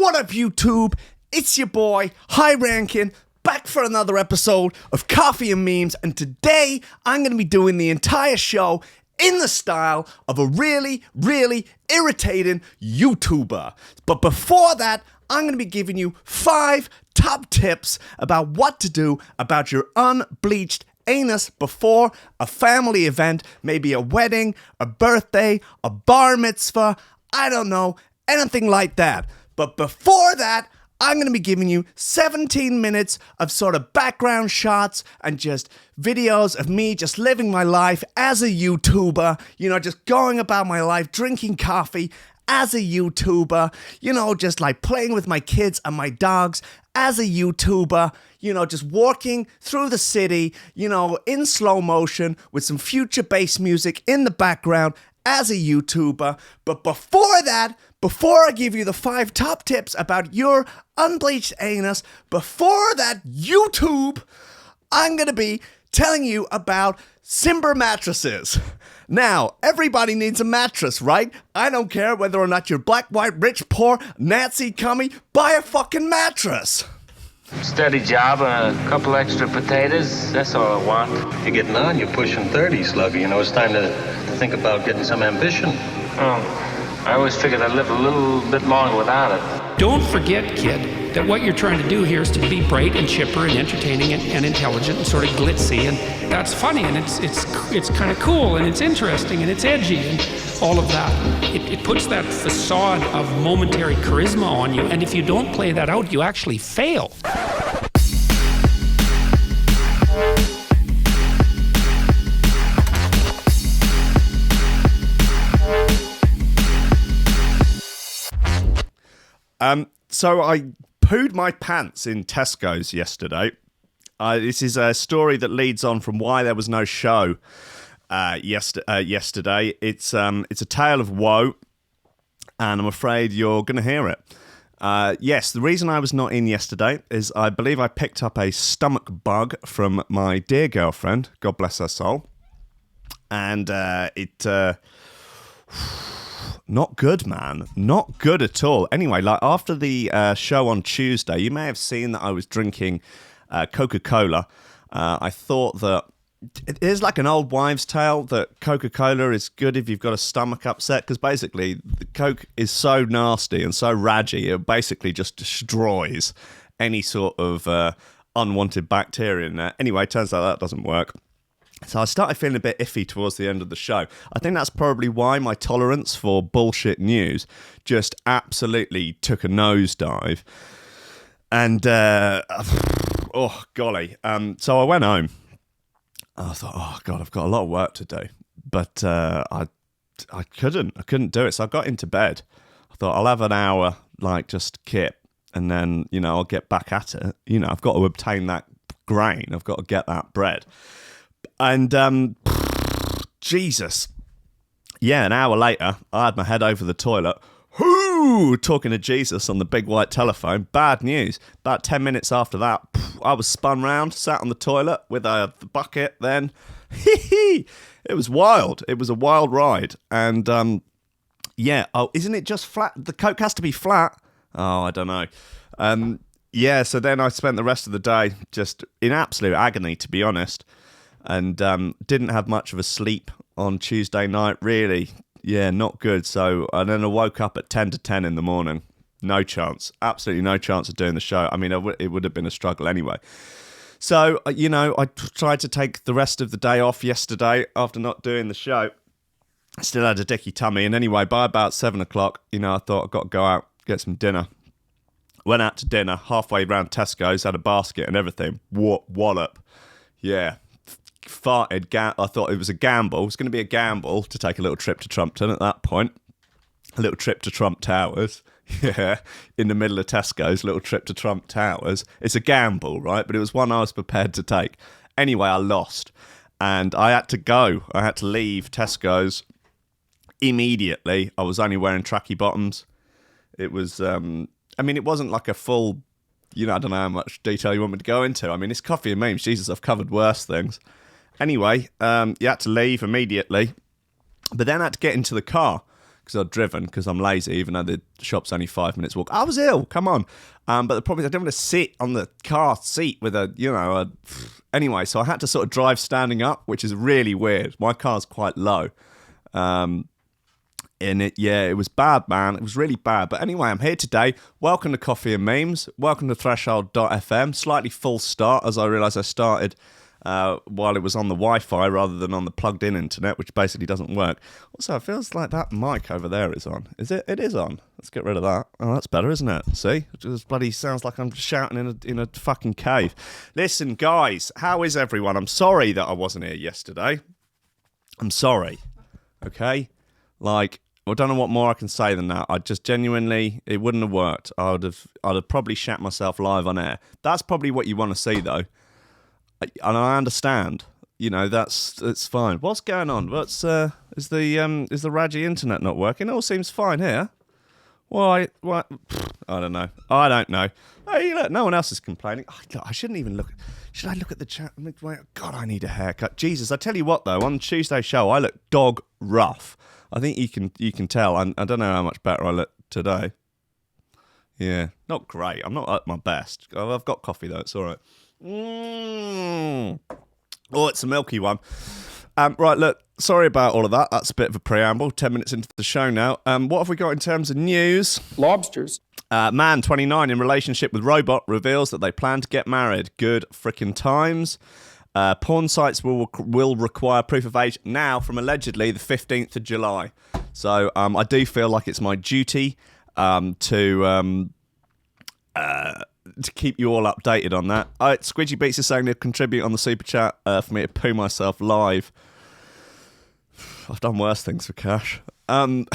What up, YouTube? It's your boy, High Rankin, back for another episode of Coffee and Memes, and today I'm going to be doing the entire show in the style of a really, really irritating YouTuber. But before that, I'm going to be giving you 5 top tips about what to do about your unbleached anus before a family event, maybe a wedding, a birthday, a bar mitzvah, I don't know, anything like that. But before that, I'm going to be giving you 17 minutes of sort of background shots and just videos of me just living my life as a YouTuber, just going about my life, drinking coffee as a YouTuber, just like playing with my kids and my dogs as a YouTuber, just walking through the city, in slow motion with some future bass music in the background as a YouTuber. But before that, before I give you the 5 top tips about your unbleached anus, before that, YouTube, I'm going to be telling you about Simber mattresses. Now, everybody needs a mattress, right? I don't care whether or not you're black, white, rich, poor, Nazi, commie, buy a fucking mattress. Steady job and a couple extra potatoes, that's all I want. You're getting on, you're pushing 30, Slugger. It's time to think about getting some ambition. Oh, I always figured I'd live a little bit longer without it. Don't forget, kid, that what you're trying to do here is to be bright and chipper and entertaining and intelligent and sort of glitzy, and that's funny, and it's kind of cool, and it's interesting, and it's edgy, and all of that. It puts that facade of momentary charisma on you, and if you don't play that out, you actually fail. So I pooed my pants in Tesco's yesterday. This is a story that leads on from why there was no show yesterday. It's a tale of woe, and I'm afraid you're going to hear it. Yes, the reason I was not in yesterday is I believe I picked up a stomach bug from my dear girlfriend, God bless her soul, and not good, man. Not good at all. Anyway, after the show on Tuesday, you may have seen that I was drinking Coca-Cola. I thought that it is like an old wives' tale that Coca-Cola is good if you've got a stomach upset, because basically the Coke is so nasty and so raggy, it basically just destroys any sort of unwanted bacteria in there. Anyway, turns out that doesn't work. So I started feeling a bit iffy towards the end of the show. I think that's probably why my tolerance for bullshit news just absolutely took a nosedive. And, oh, golly. So I went home. I thought, oh, God, I've got a lot of work to do. But I couldn't do it. So I got into bed. I thought, I'll have an hour, just kip. And then, I'll get back at it. I've got to obtain that grain. I've got to get that bread. And, Jesus. Yeah, an hour later, I had my head over the toilet. Talking to Jesus on the big white telephone. Bad news. About 10 minutes after that, I was spun round, sat on the toilet with a bucket then. It was wild. It was a wild ride. And, yeah. Oh, isn't it just flat? The Coke has to be flat. Oh, I don't know. Yeah, so then I spent the rest of the day just in absolute agony, to be honest. And didn't have much of a sleep on Tuesday night, really. Yeah, not good. So, and then I woke up at 10 to 10 in the morning. No chance. Absolutely no chance of doing the show. I mean, it would have been a struggle anyway. So, I tried to take the rest of the day off yesterday after not doing the show. I still had a dicky tummy. And anyway, by about 7 o'clock, I thought I've got to go out, get some dinner. Went out to dinner, halfway around Tesco's, had a basket and everything. Wallop. Yeah. Farted. I thought it was a gamble. It was going to be a gamble to take a little trip to Trumpton at that point. A little trip to Trump Towers. Yeah, in the middle of Tesco's, little trip to Trump Towers. It's a gamble, right? But it was one I was prepared to take. Anyway, I lost. And I had to go. I had to leave Tesco's immediately. I was only wearing tracky bottoms. It was, it wasn't like a full, I don't know how much detail you want me to go into. I mean, it's coffee and memes. Jesus, I've covered worse things. Anyway, you had to leave immediately. But then I had to get into the car because I'd driven, because I'm lazy, even though the shop's only 5 minutes walk. I was ill, come on. But the problem is I didn't want to sit on the car seat with anyway, so I had to sort of drive standing up, which is really weird. My car's quite low. It was bad, man. It was really bad. But anyway, I'm here today. Welcome to Coffee and Memes. Welcome to Threshold.fm. Slightly false start, as I realised I started while it was on the Wi-Fi rather than on the plugged-in internet, which basically doesn't work. Also, it feels like that mic over there is on. Is it? It is on. Let's get rid of that. Oh, that's better, isn't it? See? It just bloody sounds like I'm shouting in a fucking cave. Listen, guys, how is everyone? I'm sorry that I wasn't here yesterday. I'm sorry. Okay? I don't know what more I can say than that. I just genuinely, it wouldn't have worked. I'd have probably shat myself live on air. That's probably what you want to see, though. And I understand. It's fine. What's going on? Is the Raji internet not working? It all seems fine here. Why? What? I don't know. Hey, look, no one else is complaining. I shouldn't even look. Should I look at the chat? God, I need a haircut. Jesus, I tell you what, though, on Tuesday's show, I look dog rough. I think you can tell. I don't know how much better I look today. Yeah, not great. I'm not at my best. I've got coffee, though. It's all right. Oh, it's a milky one. Right, look, sorry about all of that. That's a bit of a preamble. 10 minutes into the show now. What have we got in terms of news? Lobsters. Man, 29, in relationship with robot, reveals that they plan to get married. Good frickin' times. Porn sites will require proof of age now from allegedly the 15th of July. So I do feel like it's my duty to keep you all updated on that. Squidgy Beats is saying they'll contribute on the super chat for me to poo myself live. I've done worse things for cash. And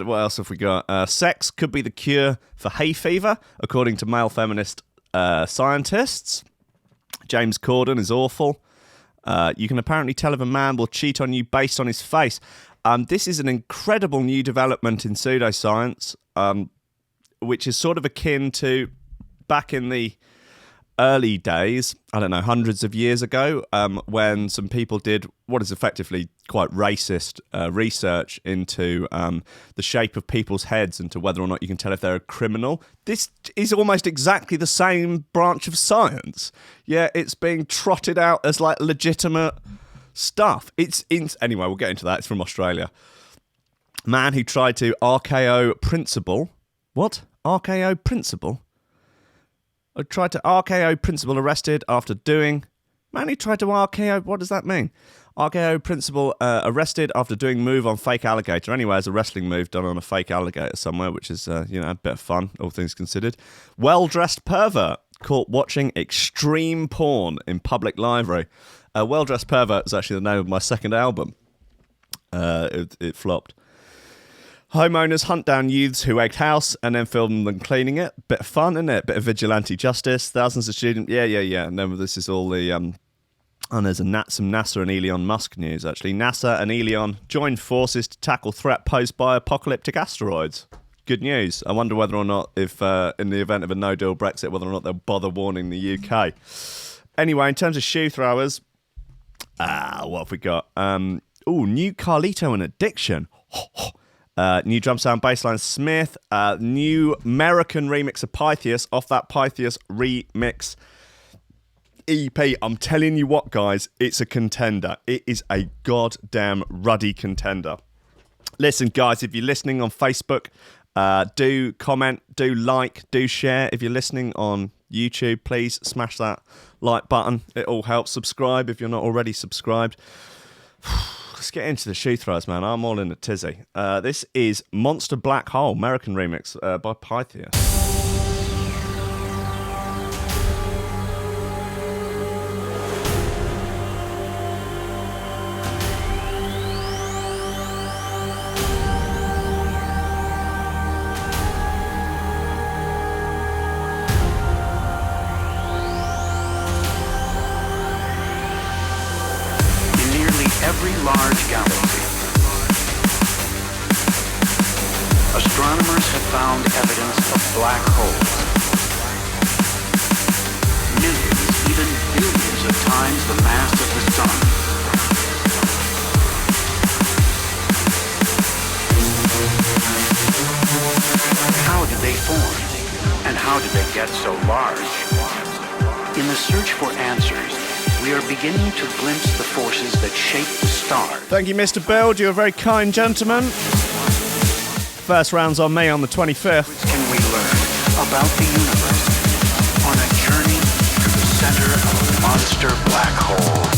what else have we got? Sex could be the cure for hay fever, according to male feminist scientists. James Corden is awful. You can apparently tell if a man will cheat on you based on his face. This is an incredible new development in pseudoscience, which is sort of akin to back in the early days, I don't know, hundreds of years ago, when some people did what is effectively quite racist research into the shape of people's heads and to whether or not you can tell if they're a criminal. This is almost exactly the same branch of science. Yeah, it's being trotted out as like legitimate stuff. Anyway, we'll get into that. It's from Australia. Man who tried to RKO principal. What? RKO principal? Tried to RKO principal arrested after doing... Man who tried to RKO... What does that mean? RKO principal arrested after doing move on fake alligator. Anyway, it's a wrestling move done on a fake alligator somewhere, which is, a bit of fun, all things considered. Well-dressed pervert caught watching extreme porn in public library. Well-dressed pervert is actually the name of my second album. It flopped. Homeowners hunt down youths who egged house and then film them cleaning it. Bit of fun, isn't it? Bit of vigilante justice. Thousands of students. Yeah. No, this is all the... and there's some NASA and Elon Musk news, actually. NASA and Elon joined forces to tackle threat posed by apocalyptic asteroids. Good news. I wonder whether or not, if in the event of a no-deal Brexit, whether or not they'll bother warning the UK. Anyway, in terms of shoe throwers, what have we got? New Carlito and Addiction. New drum sound bassline Smith. New American remix of Pythias off that Pythias remix EP. I'm telling you what, guys, it's a contender. It is a goddamn ruddy contender. Listen, guys, if you're listening on Facebook, do comment, do like, do share. If you're listening on YouTube, please smash that like button. It all helps. Subscribe if you're not already subscribed. Let's get into the shoe throwers, man. I'm all in a tizzy. This is Monster Black Hole, American remix by Pythias. Every large galaxy, astronomers have found evidence of black holes. Millions, even billions of times the mass of the sun. how did they get so large? In the search for answers, we are beginning to glimpse the forces that shape the stars. Thank you, Mr. Build. You're a very kind gentleman. First round's on me on the 25th. What can we learn about the universe on a journey to the center of a monster black hole?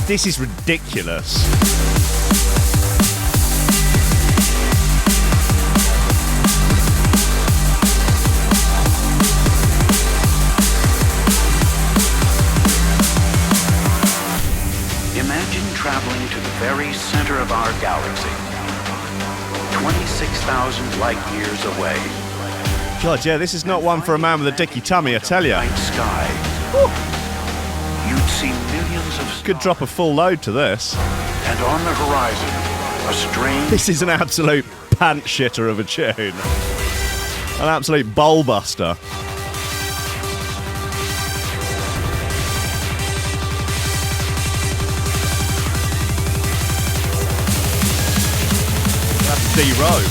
This is ridiculous. Imagine traveling to the very center of our galaxy, 26,000 light years away. God, yeah, this is not one for a man with a dicky tummy, I tell ya. Night sky. You'd see millions of stars. Could drop a full load to this. And on the horizon, a strange... This is an absolute pant shitter of a tune. An absolute bowl buster. That's D-Row.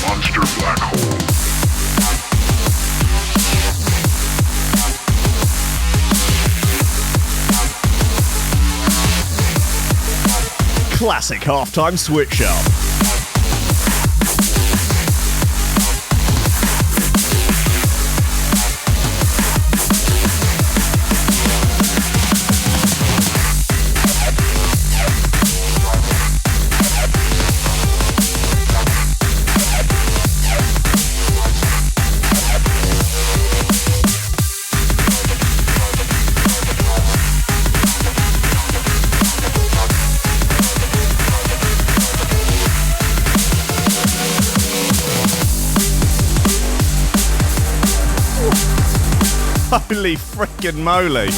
Monster black hole. Classic halftime switch up. Holy frickin' moly.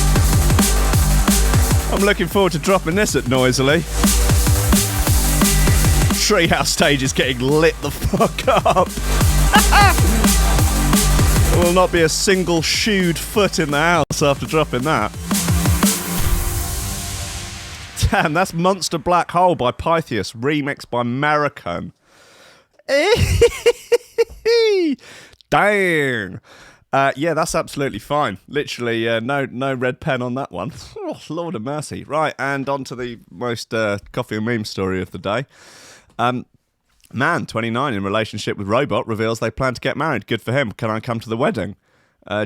I'm looking forward to dropping this at Noisily. Treehouse stage is getting lit the fuck up. There will not be a single shoed foot in the house after dropping that. Damn, that's Monster Black Hole by Pythias, remixed by American. Dang. Yeah, that's absolutely fine. Literally, no red pen on that one. Oh, Lord of mercy. Right, and on to the most coffee and meme story of the day. Man, 29, in relationship with robot, reveals they plan to get married. Good for him. Can I come to the wedding?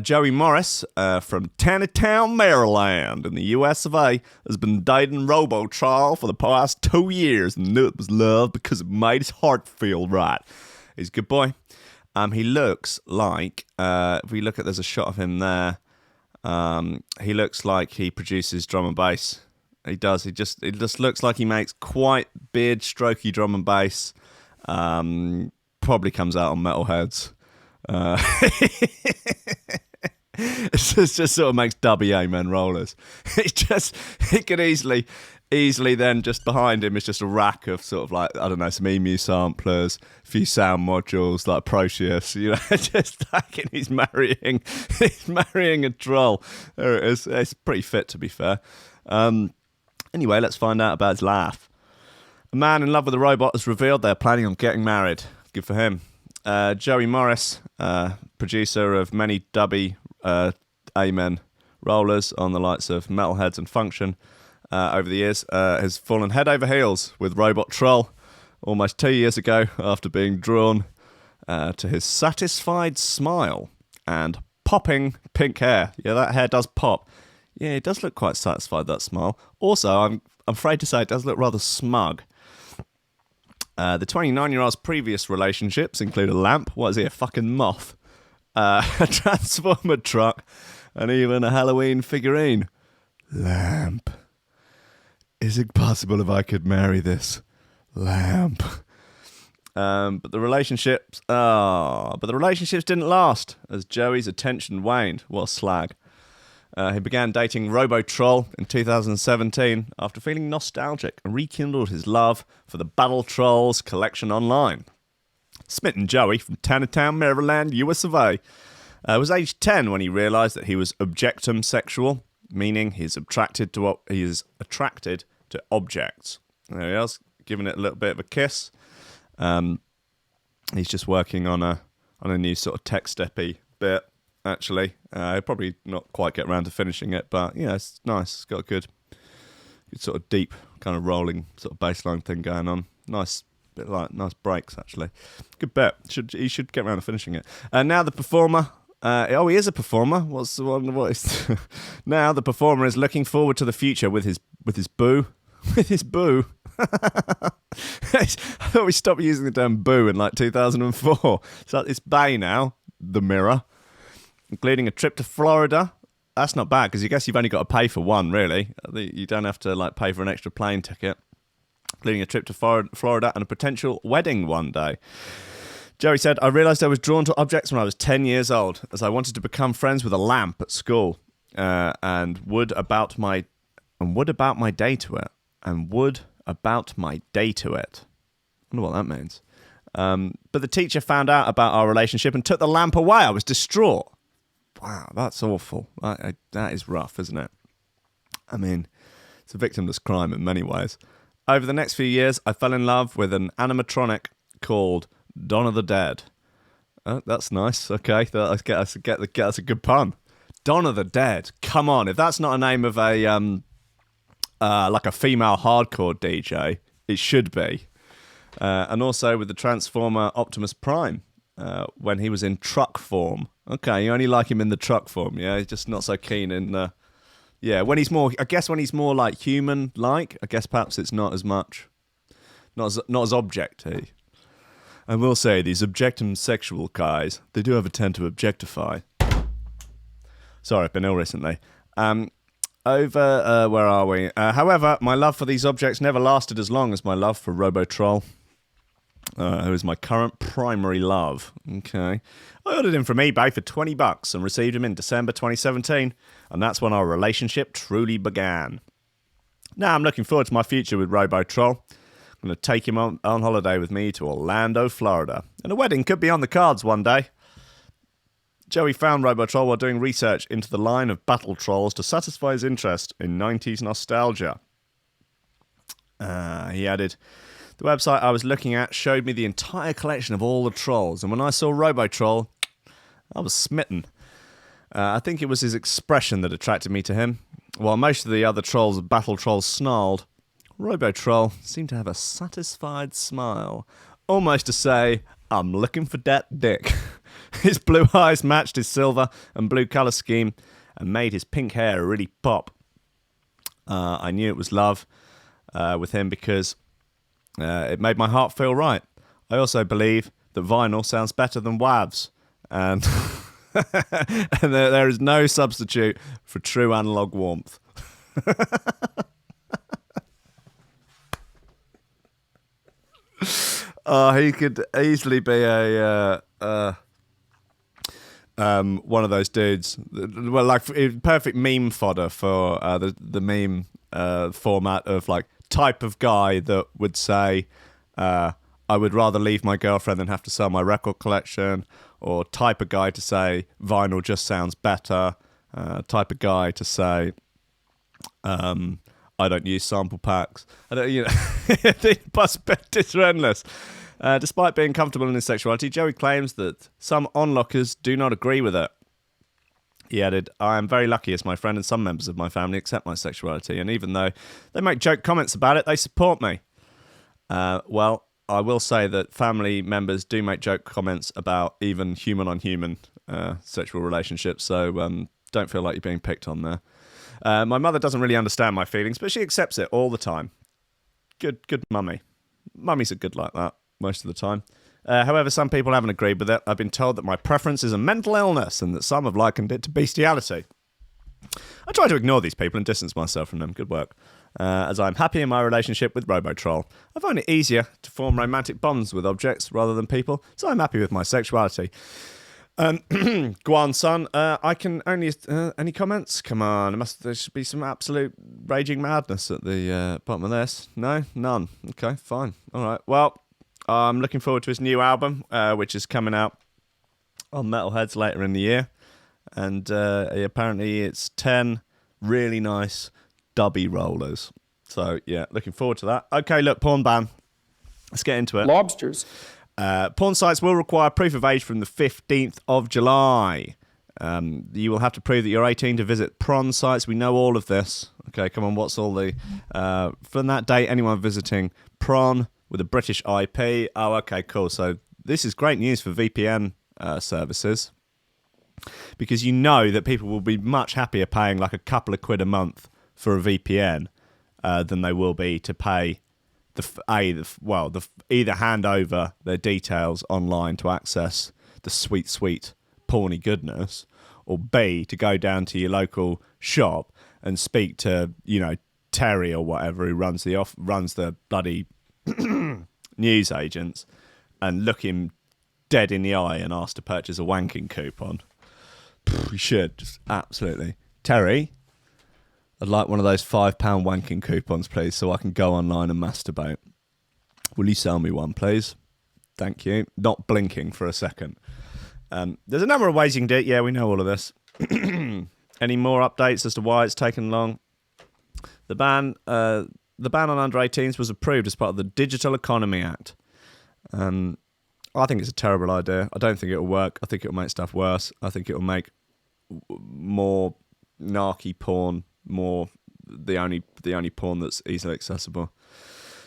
Joey Morris from Taneytown, Maryland, in the US of A, has been dating Robotrol for the past 2 years and knew it was love because it made his heart feel right. He's a good boy. He looks like, if we look at, there's a shot of him there. He looks like he produces drum and bass. He does. It just looks like he makes quite beard strokey drum and bass. Probably comes out on Metalheads. It just sort of makes dubby amen rollers. It could easily then just behind him is just a rack of sort of like, I don't know, some EMU samplers, a few sound modules like Proteus, you know, just thinking he's marrying a troll. There it is. It's pretty fit, to be fair. Anyway, let's find out about his life. A man in love with a robot has revealed they're planning on getting married. Good for him. Joey Morris, producer of many dubby amen rollers on the likes of Metalheads and Function, over the years, has fallen head over heels with Robotrol almost 2 years ago after being drawn to his satisfied smile and popping pink hair. Yeah, that hair does pop. Yeah, it does look quite satisfied, that smile. Also, I'm afraid to say it does look rather smug. The 29-year-old's previous relationships include a lamp. What is he, a fucking moth? A transformer truck, and even a Halloween figurine. Lamp. Is it possible if I could marry this lamp? But the relationships didn't last as Joey's attention waned. What a slag. He began dating Robo-Troll in 2017 after feeling nostalgic and rekindled his love for the Battle Trolls collection online. Smitten Joey from Tannertown, Maryland, US of A. Was aged 10 when he realised that he was Objectum sexual, meaning he is attracted to objects. There he is, giving it a little bit of a kiss. He's just working on a new sort of tech steppy bit. Actually, he'll probably not quite get around to finishing it, but yeah, it's nice. It's got a good sort of deep kind of rolling sort of bassline thing going on. Nice bit like nice breaks actually. Good bit. He should get around to finishing it. Now the performer. He is a performer. What's the one? What is now the performer is looking forward to the future with his boo. With his boo. I thought we stopped using the term boo in like 2004. So it's bae now. The Mirror. Including a trip to Florida. That's not bad, because I guess you've only got to pay for one, really. You don't have to like pay for an extra plane ticket. Including a trip to Florida and a potential wedding one day. Joey said, I realised I was drawn to objects when I was 10 years old, as I wanted to become friends with a lamp at school. And would about my day to it. I wonder what that means. But the teacher found out about our relationship and took the lamp away. I was distraught. Wow, that's awful. That is rough, isn't it? I mean, it's a victimless crime in many ways. Over the next few years, I fell in love with an animatronic called Dawn of the Dead. Oh, that's nice. Okay, that's a good pun. Dawn of the Dead. Come on, if that's not a name of a like a female hardcore DJ, it should be. And also with the Transformer Optimus Prime when he was in truck form. Okay, you only like him in the truck form, yeah? He's just not so keen in... when he's more like human-like, I guess perhaps it's not as much... Not as object-y. I will say, these objectum sexual guys, they do have a tend to objectify. Sorry, I've been ill recently. Where are we? However, my love for these objects never lasted as long as my love for Robo-Troll, who is my current primary love. Okay. I ordered him from eBay for $20 and received him in December 2017, and that's when our relationship truly began. Now I'm looking forward to my future with Robo-Troll. I'm going to take him on holiday with me to Orlando, Florida, and a wedding could be on the cards one day. Joey found Robo-Troll while doing research into the line of battle trolls to satisfy his interest in 90s nostalgia. He added, the website I was looking at showed me the entire collection of all the trolls, and when I saw Robo-Troll, I was smitten. I think it was his expression that attracted me to him. While most of the other battle trolls snarled, Robo-Troll seemed to have a satisfied smile, almost to say, I'm looking for that dick. His blue eyes matched his silver and blue colour scheme and made his pink hair really pop. I knew it was love with him because it made my heart feel right. I also believe that vinyl sounds better than WAVs, and, and there is no substitute for true analog warmth. He could easily be one of those dudes. Well, like perfect meme fodder for the meme format of like type of guy that would say, I would rather leave my girlfriend than have to sell my record collection, or type of guy to say vinyl just sounds better, type of guy to say I don't use sample packs. The possibilities are endless. Despite being comfortable in his sexuality, Joey claims that some onlookers do not agree with it. He added, I am very lucky as my friend and some members of my family accept my sexuality, and even though they make joke comments about it, they support me. Well, I will say that family members do make joke comments about even human-on-human sexual relationships, so don't feel like you're being picked on there. My mother doesn't really understand my feelings, but she accepts it all the time. Good mummy. Mummies are good like that most of the time. However, some people haven't agreed with it. I've been told that my preference is a mental illness and that some have likened it to bestiality. I try to ignore these people and distance myself from them. Good work. As I'm happy in my relationship with Robotroll. I find it easier to form romantic bonds with objects rather than people, so I'm happy with my sexuality. Guan son, I can only... any comments? Come on, there should be some absolute raging madness at the bottom of this. No? None. Okay, fine. All right. Well, I'm looking forward to his new album, which is coming out on Metalheads later in the year. And apparently it's 10 really nice dubby rollers. So, yeah, looking forward to that. Okay, look, porn ban. Let's get into it. Lobsters. Porn sites will require proof of age from the 15th of July. You will have to prove that you're 18 to visit prawn sites. We know all of this. Okay, come on, what's all the... from that date, anyone visiting prawn with a British IP... Oh, okay, cool. So this is great news for VPN services. Because you know that people will be much happier paying like a couple of quid a month for a VPN than they will be to pay... either hand over their details online to access the sweet porny goodness, or B, to go down to your local shop and speak to, Terry or whatever who runs the bloody news agents and look him dead in the eye and ask to purchase a wanking coupon. You should, just absolutely. Terry, I'd like one of those £5 wanking coupons, please, so I can go online and masturbate. Will you sell me one, please? Thank you. Not blinking for a second. There's a number of ways you can do it. Yeah, we know all of this. Any more updates as to why it's taken long? The ban on under 18s was approved as part of the Digital Economy Act. I think it's a terrible idea. I don't think it'll work. I think it'll make stuff worse. I think it'll make more narky porn more the only porn that's easily accessible.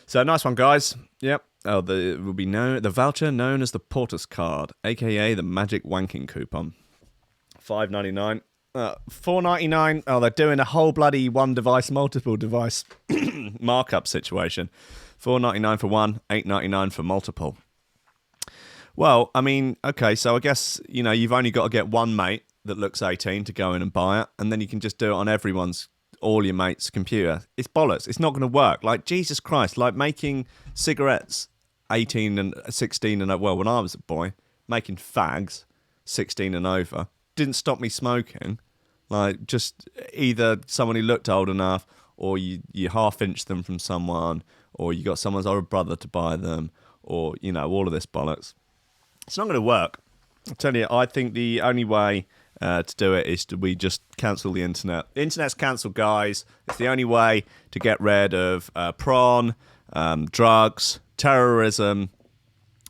So nice one, guys. Yep. Oh, it will be the voucher known as the Porter's card, aka the magic wanking coupon. $5.99. $4.99. Oh, they're doing a whole bloody one device, multiple device markup situation. $4.99 for one, $8.99 for multiple. Well, I mean, okay, so I guess, you've only got to get one mate that looks 18 to go in and buy it, and then you can just do it on all your mates' computer. It's bollocks. It's not going to work. Like, Jesus Christ, like making cigarettes 18 and 16 and well, when I was a boy, making fags 16 and over didn't stop me smoking. Like, just either someone who looked old enough, or you half-inched them from someone, or you got someone's older brother to buy them, or, all of this bollocks. It's not going to work. I'll tell you, I think the only way to do it is we just cancel the internet. The internet's cancelled, guys. It's the only way to get rid of prawn, drugs, terrorism.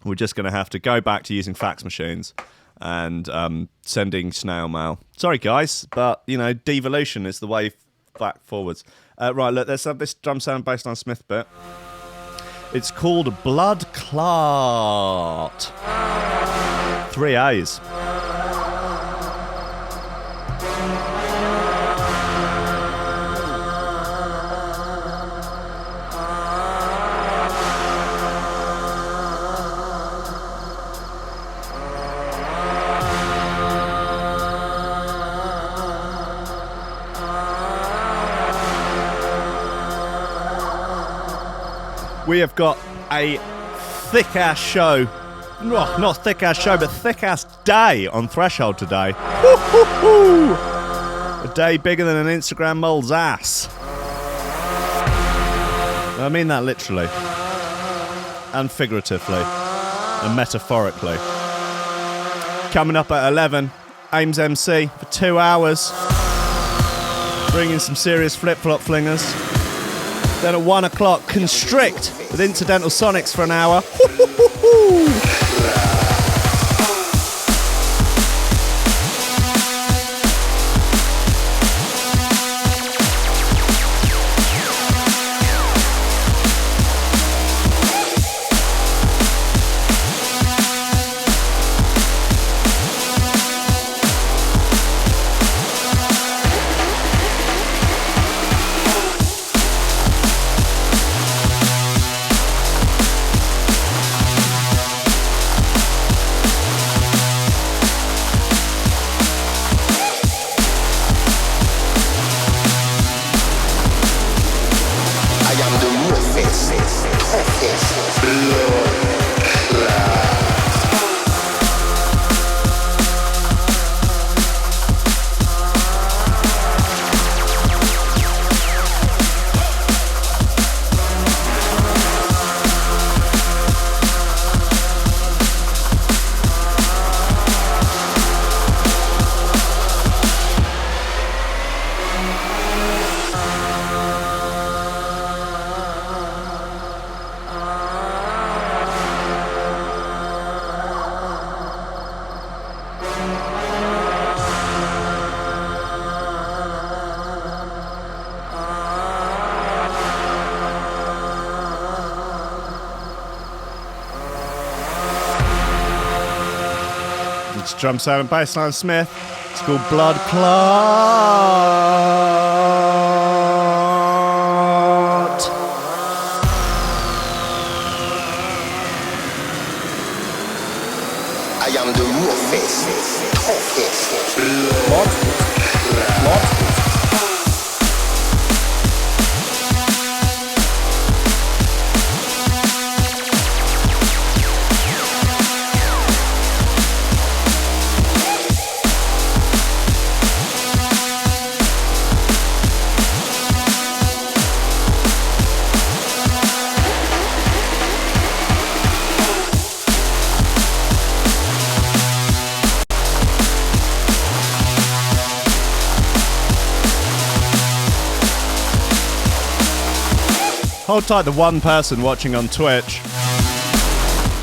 We're just going to have to go back to using fax machines and sending snail mail. Sorry, guys, but, devolution is the way back forwards. Right, look, let's have this drum sound based on Smith bit. It's called Blood Clot. 3 A's. We have got a thick-ass show. Oh, not thick-ass show, but thick-ass day on Threshold today. Woo-hoo-hoo! A day bigger than an Instagram mole's ass. I mean that literally. And figuratively. And metaphorically. Coming up at 11, Ames MC for 2 hours. Bringing some serious flip-flop flingers. Then at 1 o'clock, Constrict with Incidental Sonics for an hour. It's drum sound and bassline Smith. It's called Blood Clot. I am the roughest, toughest. What? Hold tight, the one person watching on Twitch.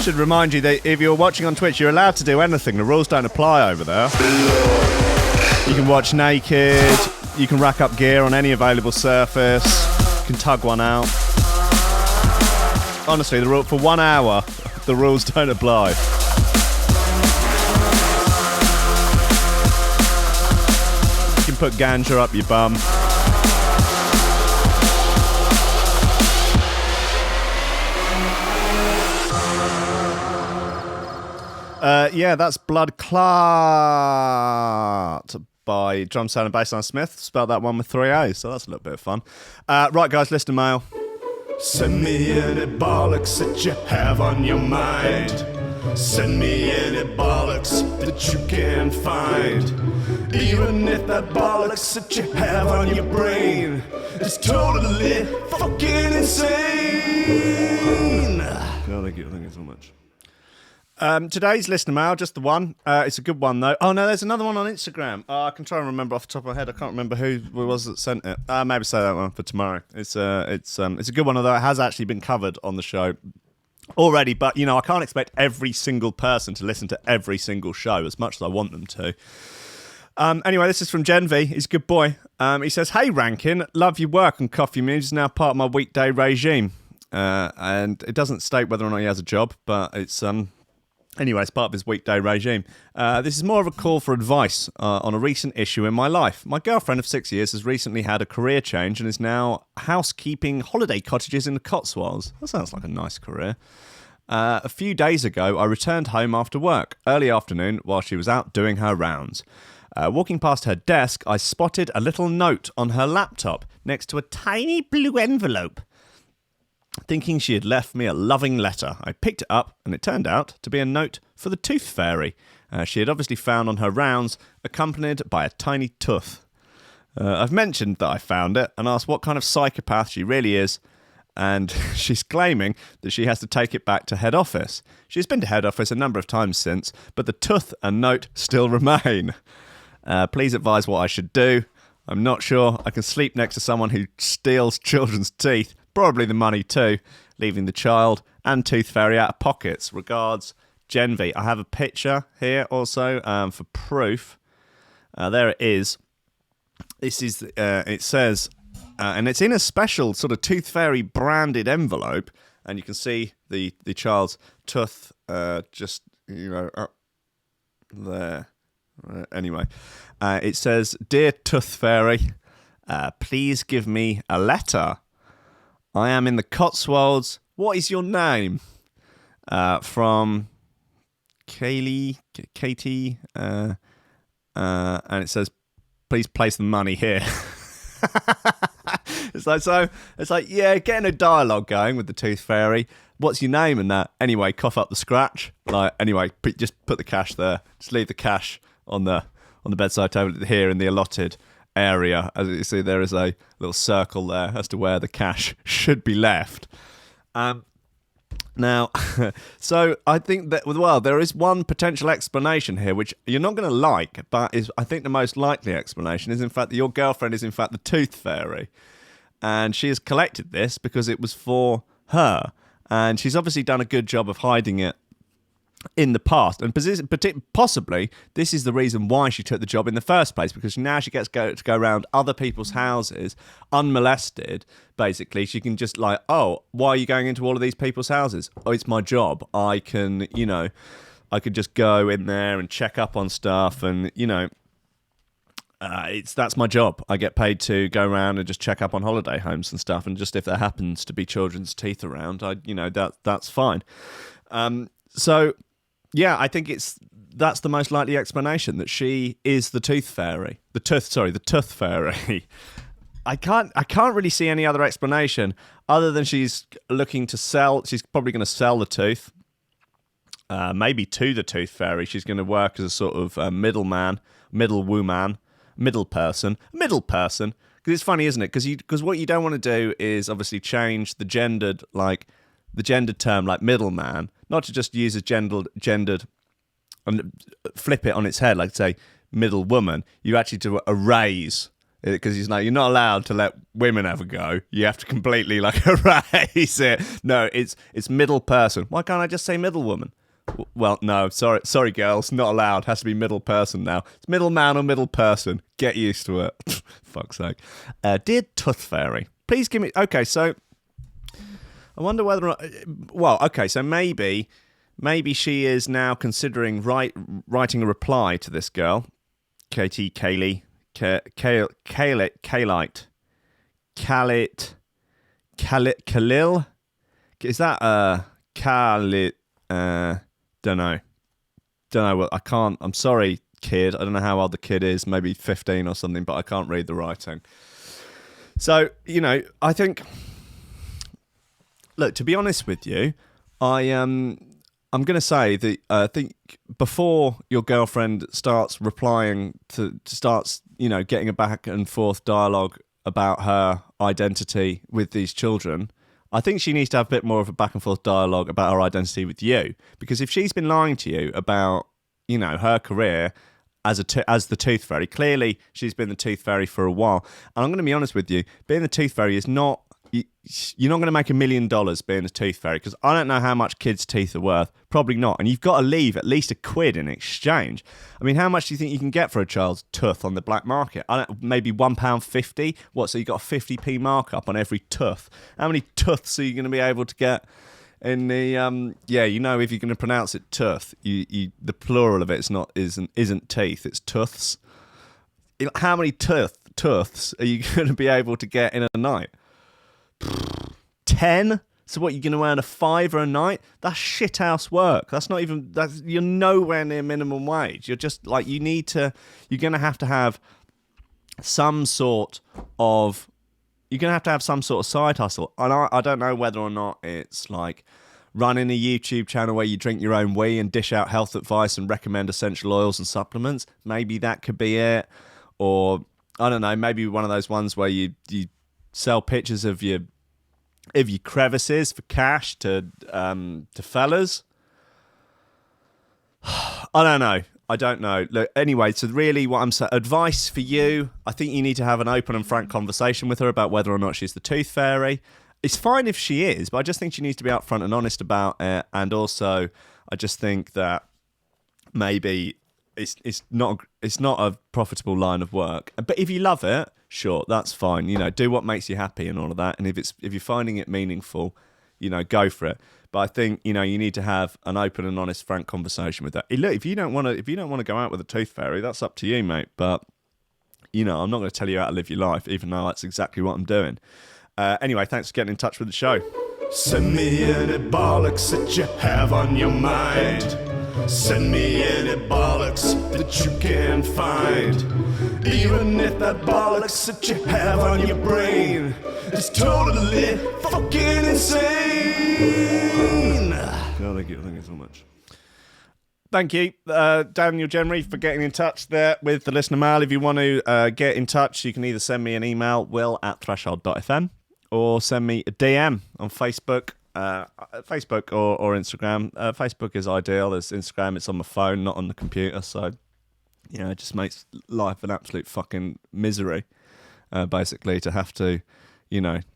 Should remind you that if you're watching on Twitch, you're allowed to do anything. The rules don't apply over there. You can watch naked. You can rack up gear on any available surface. You can tug one out. Honestly, the rule for 1 hour, the rules don't apply. You can put ganja up your bum. Yeah, that's Blood Clot by Drum Sound and Bassline Smith. Spelled that one with 3 A's, so that's a little bit of fun. Right, guys, listener mail. Send me any bollocks that you have on your mind. Send me any bollocks that you can find. Even if that bollocks that you have on your brain is totally fucking insane. Oh, thank you so much. Today's listener mail, just the one. It's a good one, though. Oh, no, there's another one on Instagram. I can try and remember off the top of my head. I can't remember who it was that sent it. Maybe say that one for tomorrow. It's a good one, although it has actually been covered on the show already. But, you know, I can't expect every single person to listen to every single show as much as I want them to. Anyway, this is from Gen V. He's a good boy. He says, "Hey, Rankin, love your work and coffee music is now part of my weekday regime." And it doesn't state whether or not he has a job, but it's... Anyway, it's part of his weekday regime. This is more of a call for advice on a recent issue in my life. My girlfriend of 6 years has recently had a career change and is now housekeeping holiday cottages in the Cotswolds. That sounds like a nice career. A few days ago, I returned home after work, early afternoon, while she was out doing her rounds. Walking past her desk, I spotted a little note on her laptop next to a tiny blue envelope. Thinking she had left me a loving letter, I picked it up, and it turned out to be a note for the Tooth Fairy. She had obviously found on her rounds, accompanied by a tiny tooth. I've mentioned that I found it, and asked what kind of psychopath she really is, and she's claiming that she has to take it back to head office. She's been to head office a number of times since, but the tooth and note still remain. Please advise what I should do. I'm not sure I can sleep next to someone who steals children's teeth, probably the money too, leaving the child and Tooth Fairy out of pockets. Regards, Gen V. I have a picture here also for proof. There it is. This is, it says, and it's in a special sort of Tooth Fairy branded envelope, and you can see the child's tooth just, you know, up there. Anyway, it says, "Dear Tooth Fairy, please give me a letter. I am in the Cotswolds. What is your name?" From Katie, and it says, "Please place the money here." It's like, yeah, getting a dialogue going with the Tooth Fairy. What's your name and that? Anyway, cough up the scratch. Like, anyway, just put the cash there. Just leave the cash on the bedside table here in the allotted area. As you see, there is a little circle there as to where the cash should be left. Now, so I think that, well, there is one potential explanation here, which you're not going to like, but is, I think, the most likely explanation is, in fact, that your girlfriend is, in fact, the Tooth Fairy. And she has collected this because it was for her. And she's obviously done a good job of hiding it in the past, and possibly this is the reason why she took the job in the first place, because now she gets to go around other people's houses unmolested. Basically, she can just like, oh, why are you going into all of these people's houses? Oh, it's my job. I can, you know, I could just go in there and check up on stuff, and that's my job. I get paid to go around and just check up on holiday homes and stuff, and just if there happens to be children's teeth around, that's fine. So yeah, I think that's the most likely explanation, that she is the tooth fairy. The tooth fairy. I can't really see any other explanation other than she's looking to sell. She's probably going to sell the tooth. Maybe to the tooth fairy. She's going to work as a sort of middle person. Because it's funny, isn't it? Because what you don't want to do is obviously change the gendered term, like middleman, not to just use a gendered and flip it on its head, like say middle woman. You actually do a raise, because he's like, you're not allowed to let women have a go. You have to completely erase it. No, it's middle person. Why can't I just say middle woman? Well, no, sorry, girls, not allowed. Has to be middle person now. It's middle man or middle person. Get used to it. Fuck's sake. Dear Tooth Fairy, please give me. Okay, so I wonder whether or not. Well, okay, so maybe she is now considering writing a reply to this girl, Katie Kaylee. Khalil? Is that Khalil? Don't know what. I can't. I'm sorry, kid. I don't know how old the kid is. Maybe 15 or something. But I can't read the writing. So I think. Look, to be honest with you, I'm going to say that I think before your girlfriend starts getting a back and forth dialogue about her identity with these children, I think she needs to have a bit more of a back and forth dialogue about her identity with you. Because if she's been lying to you about, her career as the Tooth Fairy, clearly she's been the Tooth Fairy for a while. And I'm going to be honest with you, being the Tooth Fairy is not. You're not going to make $1 million being a tooth fairy, because I don't know how much kids' teeth are worth. Probably not. And you've got to leave at least £1 in exchange. I mean, how much do you think you can get for a child's tooth on the black market? Maybe £1.50? What, so you got a 50p markup on every tooth? How many tooths are you going to be able to get in the... if you're going to pronounce it tooth, the plural of it isn't teeth, it's tooths. How many tooths are you going to be able to get in a night? 10? So what, you're going to earn a £5 a night? That's shithouse work. You're nowhere near minimum wage. You're just you're going to have some sort of side hustle. And I don't know whether or not it's like running a YouTube channel where you drink your own wee and dish out health advice and recommend essential oils and supplements. Maybe that could be it. Or, I don't know, maybe one of those ones where you sell pictures of your crevices for cash to fellas. I don't know. Look, anyway, so really what I'm saying, advice for you, I think you need to have an open and frank conversation with her about whether or not she's the Tooth Fairy. It's fine if she is, but I just think she needs to be upfront and honest about it. And also, I just think that maybe it's not a profitable line of work. But if you love it, sure, that's fine. Do what makes you happy and all of that. And if you're finding it meaningful, go for it. But I think you need to have an open and honest, frank conversation with that. Look, if you don't want to go out with a Tooth Fairy, that's up to you, mate. But I'm not going to tell you how to live your life, even though that's exactly what I'm doing. Anyway, thanks for getting in touch with the show. Send me any bollocks that you have on your mind. Send me any bollocks that you can find. Even if that bollocks that you have on your brain is totally fucking insane. Oh, thank you so much. Thank you, Daniel Genry, for getting in touch there with the listener mail. If you want to get in touch, you can either send me an email, will@threshold.fm, or send me a DM on Facebook. Facebook or Instagram. Facebook is ideal. As Instagram, it's on my phone, not on the computer. So, it just makes life an absolute fucking misery, basically, to have to,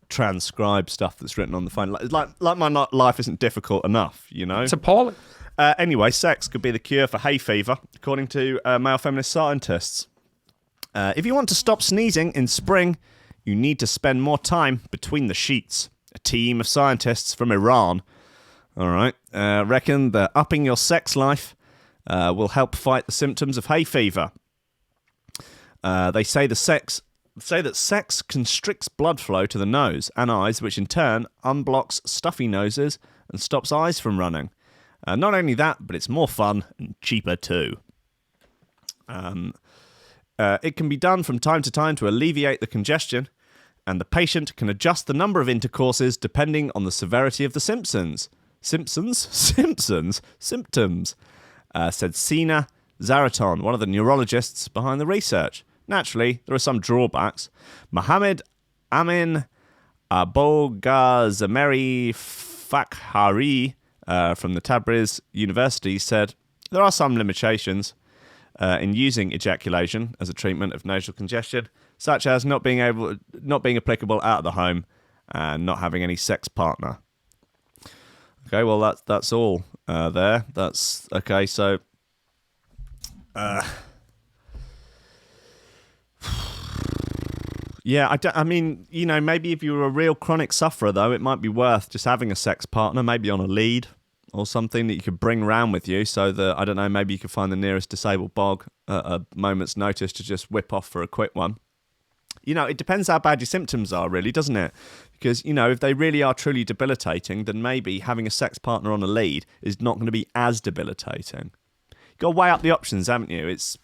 transcribe stuff that's written on the phone. Like my life isn't difficult enough, It's appalling. Anyway, sex could be the cure for hay fever, according to male feminist scientists. If you want to stop sneezing in spring, you need to spend more time between the sheets. A team of scientists from Iran, all right, reckon that upping your sex life will help fight the symptoms of hay fever. They say that sex constricts blood flow to the nose and eyes, which in turn unblocks stuffy noses and stops eyes from running. Not only that, but it's more fun and cheaper too. It can be done from time to time to alleviate the congestion, and the patient can adjust the number of intercourses depending on the severity of the symptoms. Symptoms, said Sina Zaraton, one of the neurologists behind the research. Naturally, there are some drawbacks. Mohammed Amin Abogazameri Fakhari from the Tabriz University said, there are some limitations in using ejaculation as a treatment of nasal congestion, such as not being applicable out of the home and not having any sex partner. Okay, well that's all there. That's okay. So, yeah, I mean, you know, maybe if you were a real chronic sufferer, though, it might be worth just having a sex partner, maybe on a lead or something that you could bring round with you, so that, I don't know, maybe you could find the nearest disabled bog at a moment's notice to just whip off for a quick one. You know, it depends how bad your symptoms are, really, doesn't it? Because, you know, if they really are truly debilitating, then maybe having a sex partner on a lead is not going to be as debilitating. You've got to weigh up the options, haven't you? It's,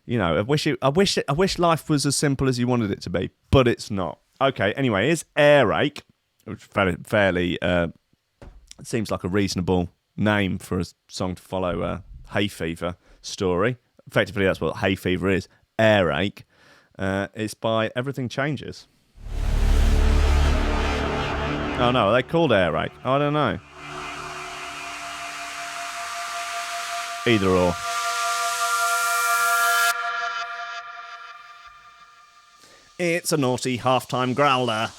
you know, I wish life was as simple as you wanted it to be, but it's not. Okay, anyway, here's Airake, which fairly it seems like a reasonable name for a song to follow a hay fever story. Effectively, that's what hay fever is. Airake. It's by Everything Changes. Oh no, are they called Airake? I don't know. Either or. It's a naughty halftime growler.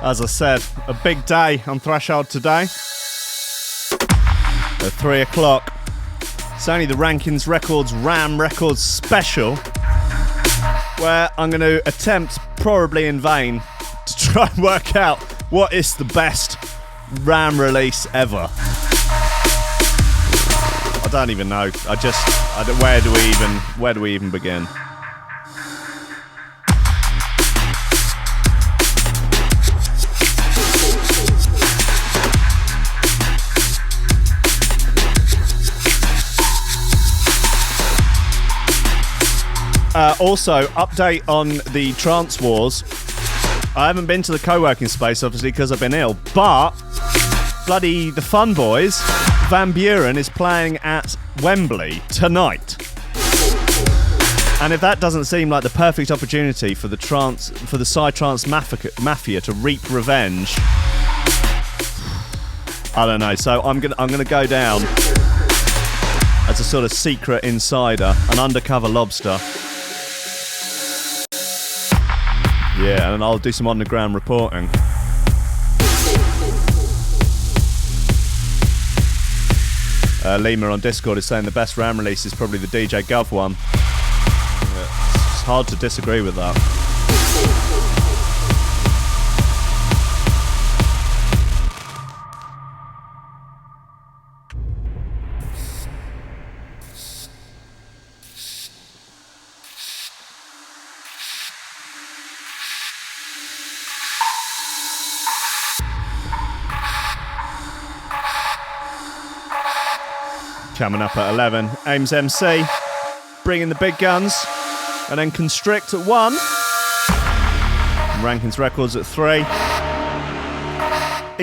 As I said, a big day on Threshold today. At 3 o'clock. It's only the Rankins Records Ram Records special, where I'm going to attempt, probably in vain, to try and work out what is the best Ram release ever. I don't even know. Where do we even begin? Also, update on the Trance Wars. I haven't been to the co-working space, obviously, because I've been ill, but bloody the Fun Boys, Van Buren, is playing at Wembley tonight. And if that doesn't seem like the perfect opportunity for the Psytrance Mafia to reap revenge, I don't know. So I'm gonna go down as a sort of secret insider, an undercover lobster. Yeah, and I'll do some underground reporting. Lima on Discord is saying the best RAM release is probably the DJ Gov one. It's hard to disagree with that. Coming up at 11, Ames MC, bringing the big guns, and then Constrict at 1, Rankins Records at 3,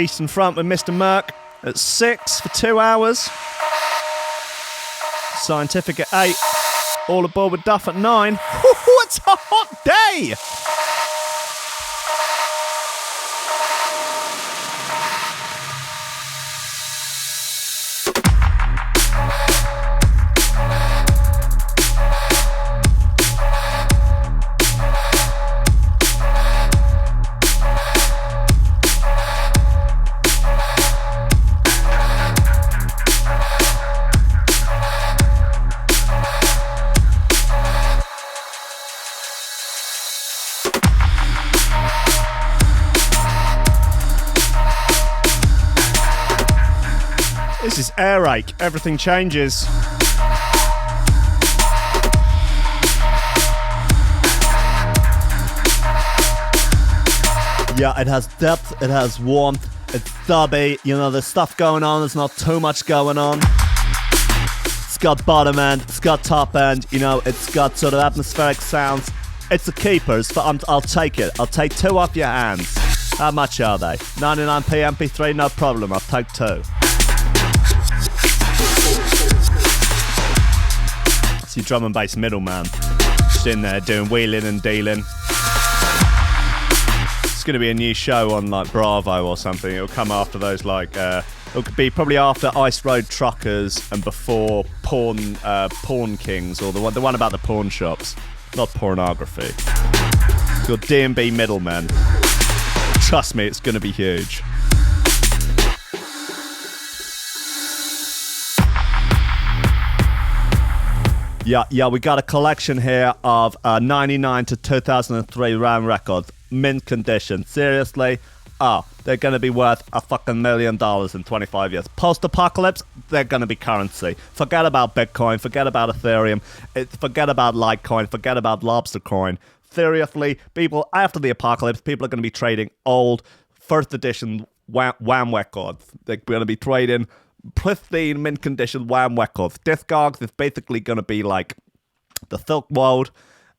Eastern Front with Mr. Merck at 6 for 2 hours, Scientific at 8, All Aboard with Duff at 9. It's a hot day! This is Airake. Everything changes. Yeah, it has depth, it has warmth, it's dubby, you know, there's stuff going on, there's not too much going on. It's got bottom end, it's got top end, you know, it's got sort of atmospheric sounds. It's the keepers, but I'll take it. I'll take 2 off your hands. How much are they? 99p MP3, no problem, I'll take 2. It's your drum and bass middleman. Just in there doing wheeling and dealing. It's going to be a new show on like Bravo or something. It'll come after those like it'll be probably after Ice Road Truckers and before Porn Kings, or the one about the pawn shops, not pornography. Your DNB middleman. Trust me, it's going to be huge. Yeah, we got a collection here of 99 to 2003 RAM records. Mint condition. Seriously? Oh, they're going to be worth a fucking $1 million in 25 years. Post-apocalypse, they're going to be currency. Forget about Bitcoin, forget about Ethereum, forget about Litecoin, forget about Lobster Coin. Seriously, people, after the apocalypse, people are going to be trading old first edition Wham records. They're going to be trading pristine, mint condition Wham records. Discogs is basically going to be like the Silk Road,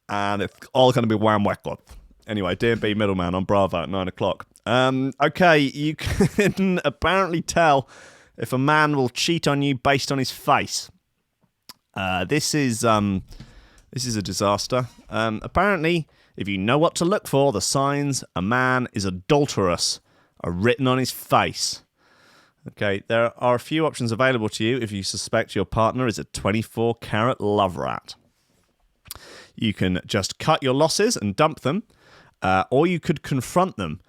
and it's all going to be Wham records. Anyway, DNB middleman on Bravo at 9 o'clock. Okay, you can apparently tell if a man will cheat on you based on his face. This is a disaster. Apparently, if you know what to look for, the signs a man is adulterous are written on his face. Okay, there are a few options available to you if you suspect your partner is a 24-carat love rat. You can just cut your losses and dump them, or you could confront them,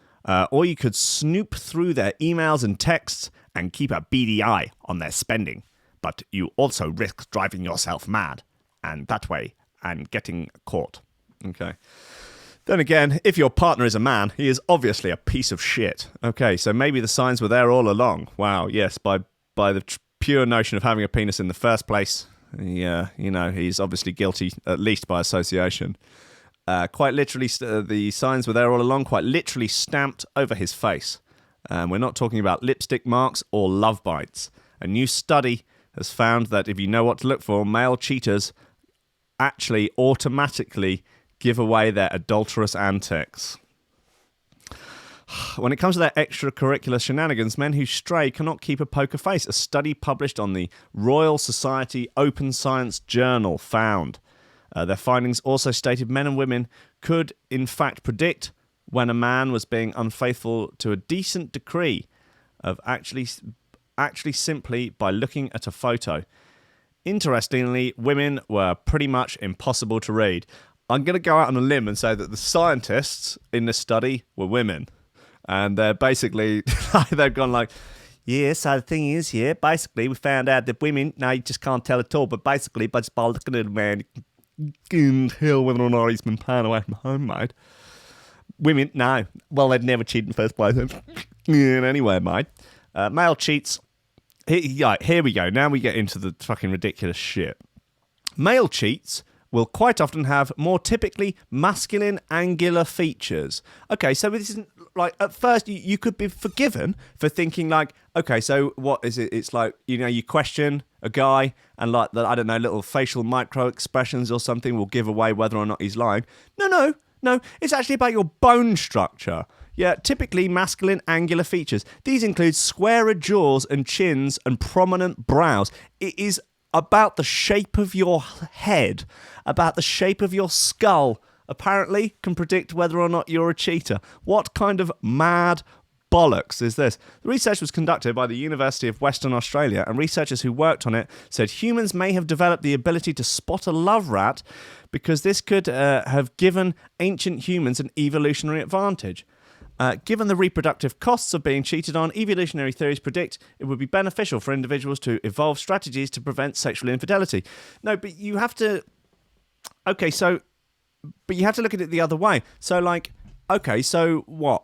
or you could snoop through their emails and texts and keep a beady eye on their spending. But you also risk driving yourself mad, and that way, and getting caught. Okay. Then again, if your partner is a man, he is obviously a piece of shit. Okay, so maybe the signs were there all along. Wow, yes, by the pure notion of having a penis in the first place, yeah, you know, he's obviously guilty, at least by association. Quite literally, the signs were there all along, quite literally stamped over his face. We're not talking about lipstick marks or love bites. A new study has found that if you know what to look for, male cheaters actually automatically give away their adulterous antics. When it comes to their extracurricular shenanigans, men who stray cannot keep a poker face. A study published on the Royal Society Open Science Journal found. Their findings also stated men and women could, in fact, predict when a man was being unfaithful to a decent degree of actually simply by looking at a photo. Interestingly, women were pretty much impossible to read. I'm going to go out on a limb and say that the scientists in this study were women. And they're basically, they've gone like, yeah, so the thing is, yeah, basically we found out that women, no, you just can't tell at all, but basically, by just by looking at a man, you can tell whether or not he's been playing away from home, mate. Women, no. Well, they'd never cheat in the first place. Anyway, mate. Male cheats. Here we go. Now we get into the fucking ridiculous shit. Male cheats will quite often have more typically masculine angular features. Okay, so this isn't like, at first you could be forgiven for thinking like, okay, so what is it? It's like, you know, you question a guy and like, I don't know, little facial micro expressions or something will give away whether or not he's lying. No, it's actually about your bone structure. Yeah, typically masculine angular features. These include squarer jaws and chins and prominent brows. It is about the shape of your head, about the shape of your skull. Apparently can predict whether or not you're a cheater. What kind of mad bollocks is this? The research was conducted by the University of Western Australia, and researchers who worked on it said humans may have developed the ability to spot a love rat because this could have given ancient humans an evolutionary advantage. Given the reproductive costs of being cheated on, evolutionary theories predict it would be beneficial for individuals to evolve strategies to prevent sexual infidelity. No, but you have to... Okay, so... But you have to look at it the other way. So, like, okay, so what?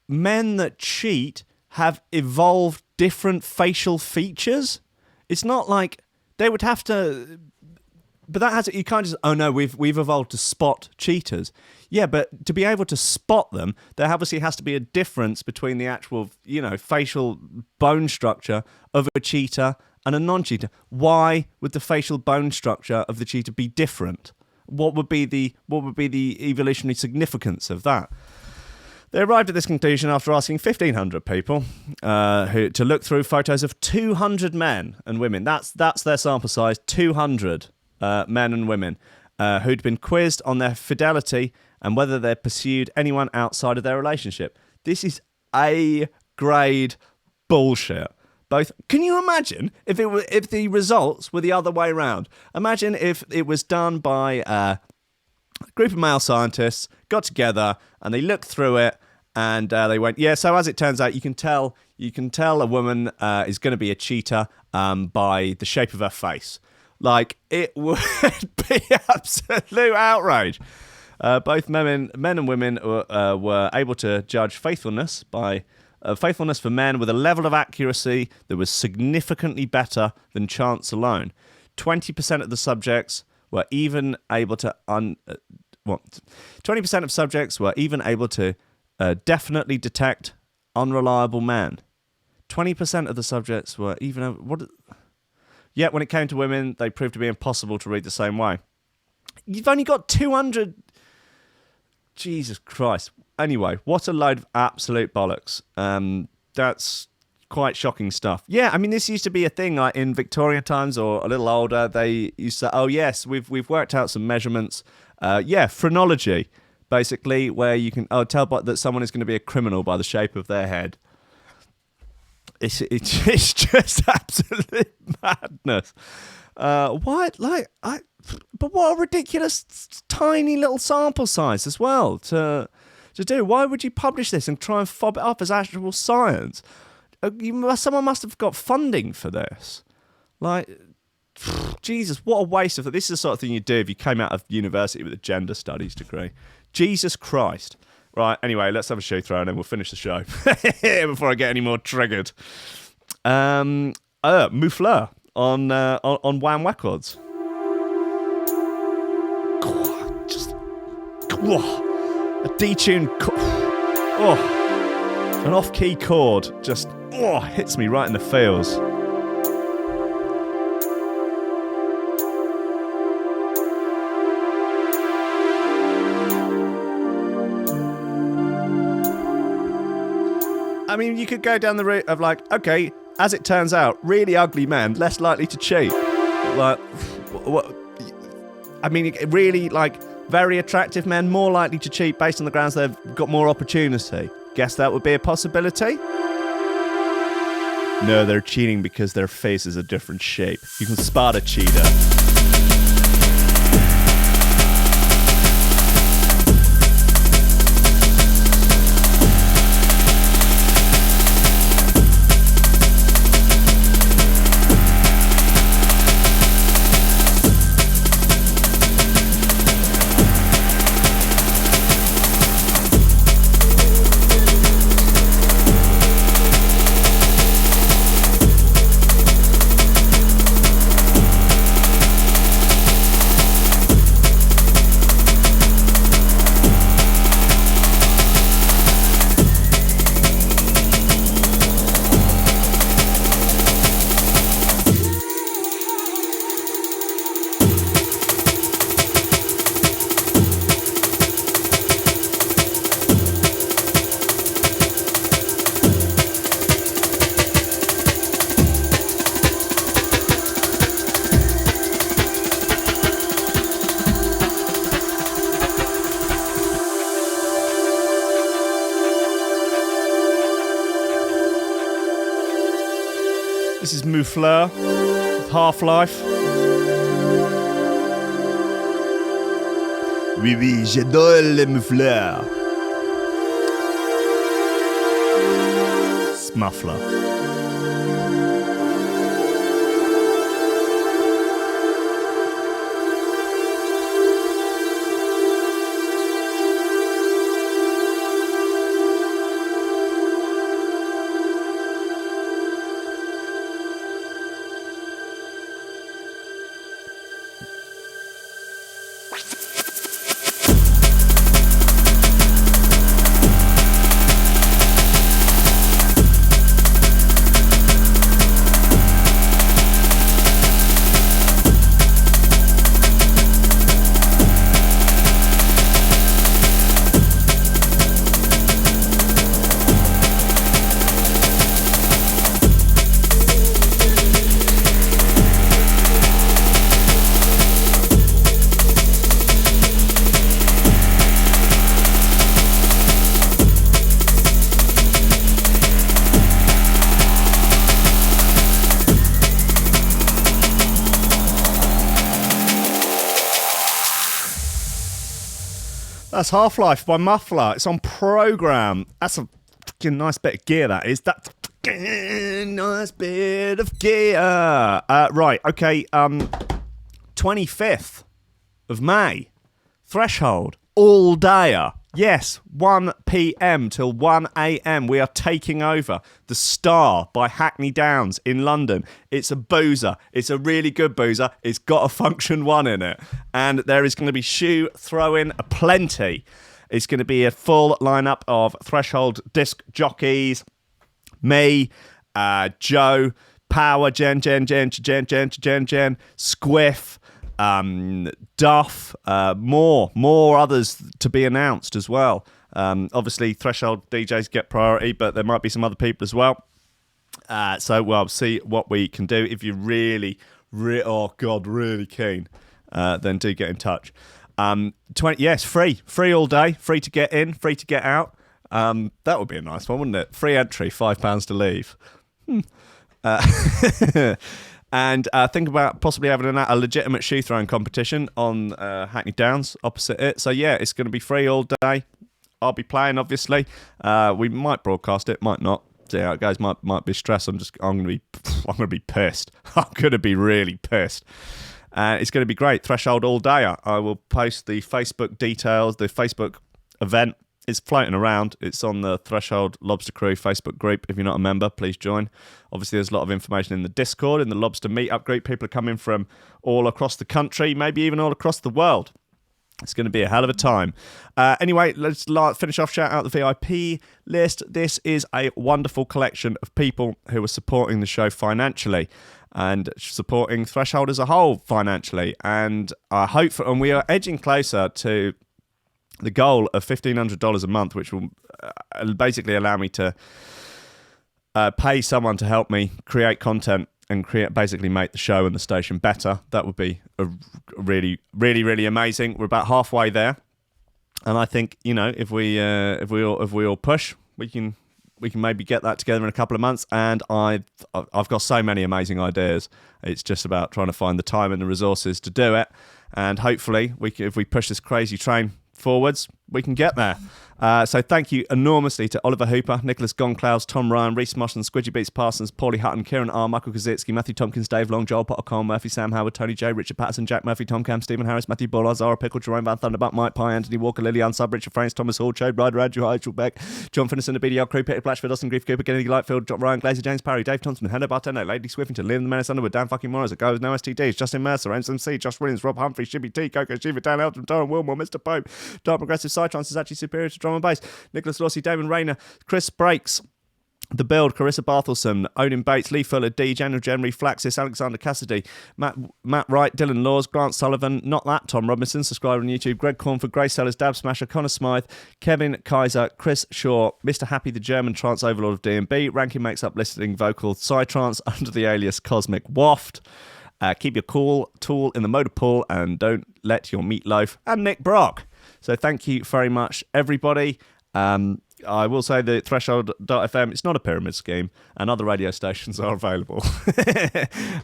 Men that cheat have evolved different facial features? It's not like they would have to... But that has... You can't just... Oh, no, we've evolved to spot cheaters. Yeah, but to be able to spot them, there obviously has to be a difference between the actual, you know, facial bone structure of a cheater and a non-cheater. Why would the facial bone structure of the cheater be different? What would be the evolutionary significance of that? They arrived at this conclusion after asking 1,500 people to look through photos of 200 men and women. That's their sample size, 200 men and women who'd been quizzed on their fidelity and whether they pursued anyone outside of their relationship. This is A-grade bullshit. Both. Can you imagine if the results were the other way around? Imagine if it was done by a group of male scientists, got together and they looked through it and they went, yeah. So as it turns out, you can tell a woman is going to be a cheater by the shape of her face. Like, it would be absolute outrage. Both men and women were able to judge faithfulness by faithfulness for men with a level of accuracy that was significantly better than chance alone. 20% of the subjects were even able to 20% of subjects were even able to definitely detect unreliable men. 20% of the subjects were even Yet when it came to women, they proved to be impossible to read the same way. You've only got 200. Jesus Christ. Anyway, what a load of absolute bollocks. That's quite shocking stuff. Yeah, I mean, this used to be a thing like in Victorian times or a little older. They used to, oh yes, we've worked out some measurements. Phrenology, basically, where you can tell that someone is going to be a criminal by the shape of their head. It's just absolute madness. But what a ridiculous tiny little sample size as well to do. Why would you publish this and try and fob it up as actual science? Someone must have got funding for this. Like, Jesus, what a waste of it. This is the sort of thing you do if you came out of university with a gender studies degree. Jesus Christ. Right, anyway, let's have a shoe throw and then we'll finish the show before I get any more triggered. Moufleur on Wham Records. A detuned an off-key chord just hits me right in the feels. I mean, you could go down the route of like, okay, as it turns out, really ugly men less likely to cheat. Like, what? I mean, really, like, very attractive men more likely to cheat based on the grounds they've got more opportunity. Guess that would be a possibility? No, they're cheating because their face is a different shape. You can spot a cheater. This is Moufleur, Half-Life. Oui, oui, j'adore les Moufleurs. Smuffler. That's Half-Life by Muffler. It's on program. That's a fucking nice bit of gear, that is. That's a fucking nice bit of gear. Right, okay. 25th of May. Threshold. All dayer. Yes, 1 p.m. till 1 a.m. We are taking over The Star by Hackney Downs in London. It's a boozer. It's a really good boozer. It's got a Function 1 in it. And there is going to be shoe throwing aplenty. It's going to be a full lineup of Threshold disc jockeys. Me, Joe, Power, Jen, Squiff, Duff, more others to be announced as well. Obviously, Threshold DJs get priority, but there might be some other people as well. So we'll see what we can do. If you're really keen, then do get in touch. 20, yes, free all day, free to get in, free to get out. That would be a nice one, wouldn't it? Free entry, £5 to leave. And think about possibly having a legitimate shoe throwing competition on Hackney Downs opposite it. So yeah, it's going to be free all day. I'll be playing, obviously. We might broadcast it, might not. See how it goes. Might be stressed. I'm going to be pissed. I'm going to be really pissed. It's going to be great. Threshold all day. I will post the Facebook details. The Facebook event is floating around. It's on the Threshold Lobster Crew Facebook group. If you're not a member, please join. Obviously, there's a lot of information in the Discord, in the Lobster Meetup group. People are coming from all across the country, maybe even all across the world. It's going to be a hell of a time. Anyway, let's finish off. Shout out the VIP list. This is a wonderful collection of people who are supporting the show financially and supporting Threshold as a whole financially. And I hope, and we are edging closer to the goal of $1,500 a month, which will basically allow me to pay someone to help me create content and basically make the show and the station better. That would be a really, really, really amazing. We're about halfway there, and I think, you know, if we all push, we can maybe get that together in a couple of months. And I've got so many amazing ideas. It's just about trying to find the time and the resources to do it. And hopefully, if we push this crazy train forwards, we can get there. So thank you enormously to Oliver Hooper, Nicholas Goncalves, Tom Ryan, Reece Mosson, Squidgy Beats Parsons, Pauly Hutton, Ciarán R, Michael Kedzierski, Matthew Tomkins, Dave Long, Joel Potter, Colm Murphy, Sam Howard, Tony J, Richard Patterson, Jack Murphy, Tom Camm, Stephen Harris, Matthieu Boulard, Zara Pickle, Jeroen Van Thunderbutt, Mike Pye, Anthony Walker, Lily Unsub, Richard Frames, Thomas Hall, Chode Ryder, Andrew Heichelbech, John Finison, the BDR Crew, Peter Blatchford, Austin Grief Cooper, Gennady Lightfield, John Ryan, Glazer, James Parry, Dave Thompson, Hendo Bartendo, Lady Swiffington, Liam the Menace Underwood, Dan fucking Morris, a Guy With No STD, Justin Mercer, MCMC, Josh Williams, Rob Humphrey, Shibby T, Coco Shiva, Dan Elton, Taran Wilmore, Mr. Pope, Dark Progressive Psytrance is actually superior to drum and bass, Nicolas Lorcy, Dameon Rayner, Kris Breaks, The Build, Karissa Barthelson, Odin Bates, Lee Fuller, D, General Generally, Flaxis, Alexander Cassidy, Matt Wright, Dylan Laws, Grant Sullivan, Not That, Tom Robinson, subscriber on YouTube, Greg Cornford, Grace Sellers, Dab Smasher, Connor Smythe, Kevin Kaiser, Chris Shaw, Mr. Happy, the German trance overlord of DNB, Ranking makes up listening vocal Psytrance under the alias Cosmic Waft. Keep your cool tool in the motor pool and don't let your meatloaf, and Nick Brock. So thank you very much, everybody. I will say the Threshold.fm, it's not a pyramid scheme, and other radio stations are available.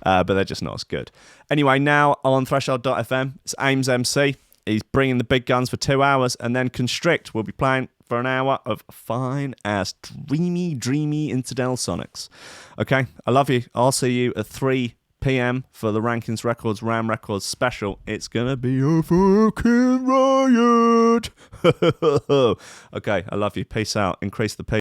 But they're just not as good. Anyway, now on Threshold.fm, it's Ames MC. He's bringing the big guns for 2 hours, and then Constrict will be playing for an hour of fine-ass, dreamy incidental sonics. Okay, I love you. I'll see you at 3 p.m. for the Rankins Records, Ram Records special. It's gonna be a fucking riot. Okay, I love you. Peace out. Increase the peace.